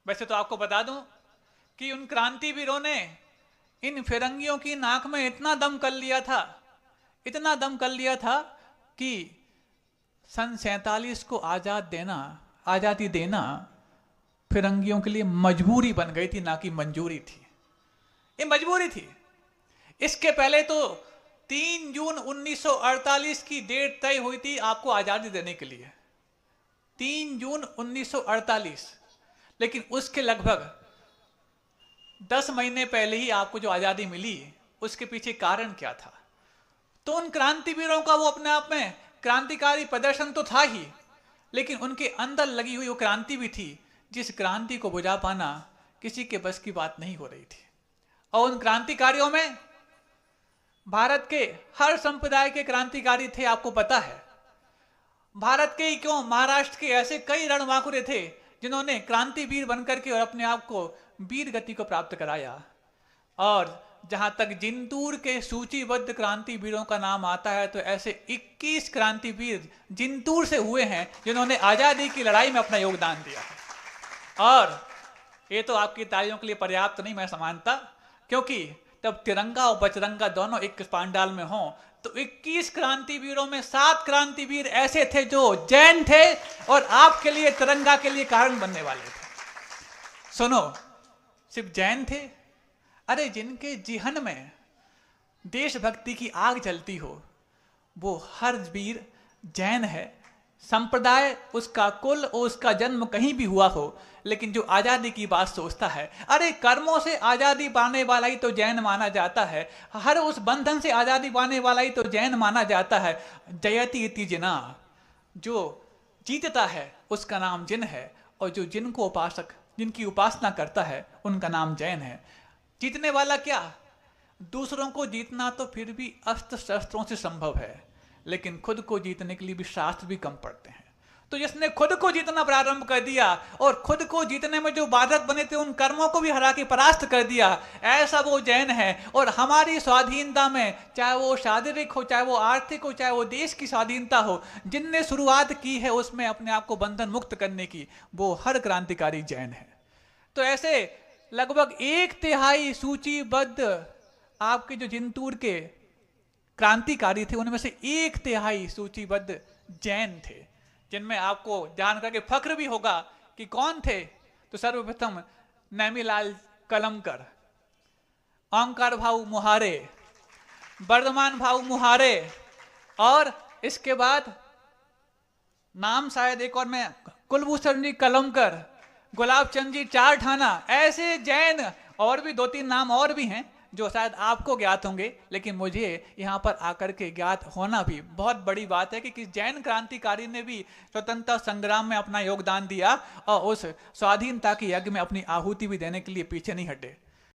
वैसे तो आपको बता दूं कि उन क्रांतिवीरों ने इन फिरंगियों की नाक में इतना दम कर लिया था, इतना दम कर लिया था कि सन 47 को आजादी देना फिरंगियों के लिए मजबूरी बन गई थी, ना कि मंजूरी थी। ये मजबूरी थी। इसके पहले तो 3 जून 1948 की डेट तय हुई थी आपको आजादी देने के लिए, 3 जून 1948। लेकिन उसके लगभग 10 महीने पहले ही आपको जो आजादी मिली, उसके पीछे कारण क्या था? तो उन क्रांतिवीरों का वो अपने आप में क्रांतिकारी प्रदर्शन तो था ही, लेकिन उनके अंदर लगी हुई वो क्रांति भी थी, जिस क्रांति को बुझा पाना किसी के बस की बात नहीं हो रही थी। और उन क्रांतिकारियों में भारत के हर संप्रदाय के क्रांतिकारी थे, आपको पता है। भारत के ही क्यों, महाराष्ट्र के ऐसे कई रणबांकुरे थे जिन्होंने क्रांतिवीर बनकर के और अपने आप को वीर गति को प्राप्त कराया। और जहां तक जिंतूर के सूचीबद्ध क्रांतिवीरों का नाम आता है, तो ऐसे 21 क्रांतिवीर जिंतूर से हुए हैं जिन्होंने आजादी की लड़ाई में अपना योगदान दिया है। और ये तो आपकी तालियों के लिए पर्याप्त नहीं मैं समझता, क्योंकि तब तिरंगा और बजरंगा दोनों एक पांडाल में हों, तो 21 क्रांतिवीरों में 7 क्रांतिवीर ऐसे थे जो जैन थे और आपके लिए तिरंगा के लिए कारण बनने वाले थे। सुनो, सिर्फ जैन थे? अरे जिनके जिहन में देशभक्ति की आग जलती हो, वो हर वीर जैन है। संप्रदाय, उसका कुल और उसका जन्म कहीं भी हुआ हो, लेकिन जो आजादी की बात सोचता है, अरे कर्मों से आजादी पाने वाला ही तो जैन माना जाता है, हर उस बंधन से आजादी पाने वाला ही तो जैन माना जाता है। जयति इति जिना, जो जीतता है उसका नाम जिन है, और जो जिन को जिनकी उपासना करता है उनका नाम जैन है। जीतने वाला क्या? दूसरों को जीतना तो फिर भी अस्त्र शस्त्रों से संभव है, लेकिन खुद को जीतने के लिए भी शास्त्र भी कम पड़ते हैं। तो जिसने खुद को जीतना प्रारंभ कर दिया और खुद को जीतने में जो बाधक बने थे उन कर्मों को भी हरा के परास्त कर दिया, ऐसा वो जैन है। और हमारी स्वाधीनता में, चाहे वो शारीरिक हो, चाहे वो आर्थिक हो, चाहे वो देश की स्वाधीनता हो, जिनने शुरुआत की है उसमें अपने आप को बंधन मुक्त करने की, वो हर क्रांतिकारी जैन है। तो ऐसे लगभग 1/3 सूचीबद्ध आपके जो जिंतूर के क्रांतिकारी थे, उनमें से 1/3 सूचीबद्ध जैन थे, जिनमें आपको जान करके फख्र भी होगा कि कौन थे। तो सर्वप्रथम नेमीलाल कलमकर, ओंकार भाऊ मोहारे, वर्धमान भाऊ मोहारे, और इसके बाद नाम शायद एक और में कुलभूषण जी कलमकर, गुलाब चंद जी चारठाना, ऐसे जैन और भी 2-3 नाम और भी हैं जो शायद आपको ज्ञात होंगे, लेकिन मुझे यहाँ पर आकर के ज्ञात होना भी बहुत बड़ी बात है कि किस जैन क्रांतिकारी ने भी स्वतंत्रता संग्राम में अपना योगदान दिया और उस स्वाधीनता के यज्ञ में अपनी आहुति भी देने के लिए पीछे नहीं हटे।